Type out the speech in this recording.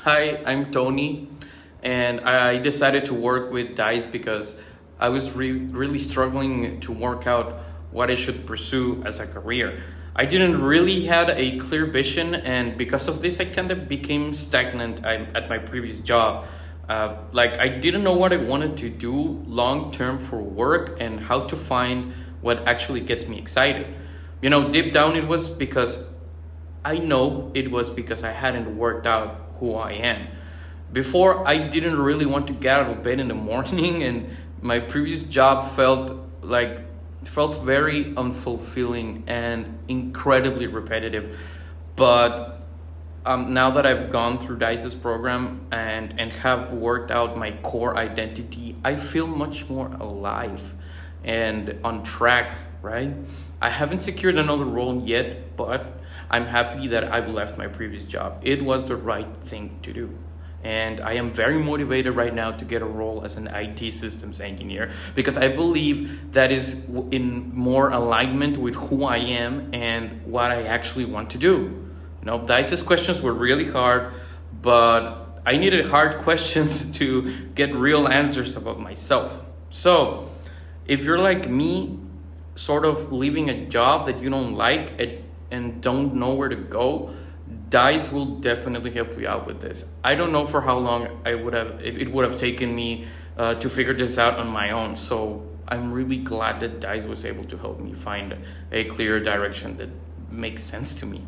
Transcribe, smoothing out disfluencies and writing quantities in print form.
Hi, I'm Tony, and I decided to work with DICE because I was really struggling to work out what I should pursue as a career. I didn't really had a clear vision, and because of this, I kind of became stagnant at my previous job. I didn't know what I wanted to do long term for work and how to find what actually gets me excited. Deep down, I know it was because I hadn't worked out who I am. Before, I didn't really want to get out of bed in the morning, and my previous job felt very unfulfilling and incredibly repetitive. But now that I've gone through DICE's program and have worked out my core identity, I feel much more alive and on track, right? I haven't secured another role yet, but I'm happy that I've left my previous job. It was the right thing to do. And I am very motivated right now to get a role as an IT systems engineer because I believe that is in more alignment with who I am and what I actually want to do. DICE's questions were really hard, but I needed hard questions to get real answers about myself. So, if you're like me, sort of leaving a job that you don't like and don't know where to go, DICE will definitely help you out with this. I don't know for how long it would have taken me to figure this out on my own. So I'm really glad that DICE was able to help me find a clear direction that makes sense to me.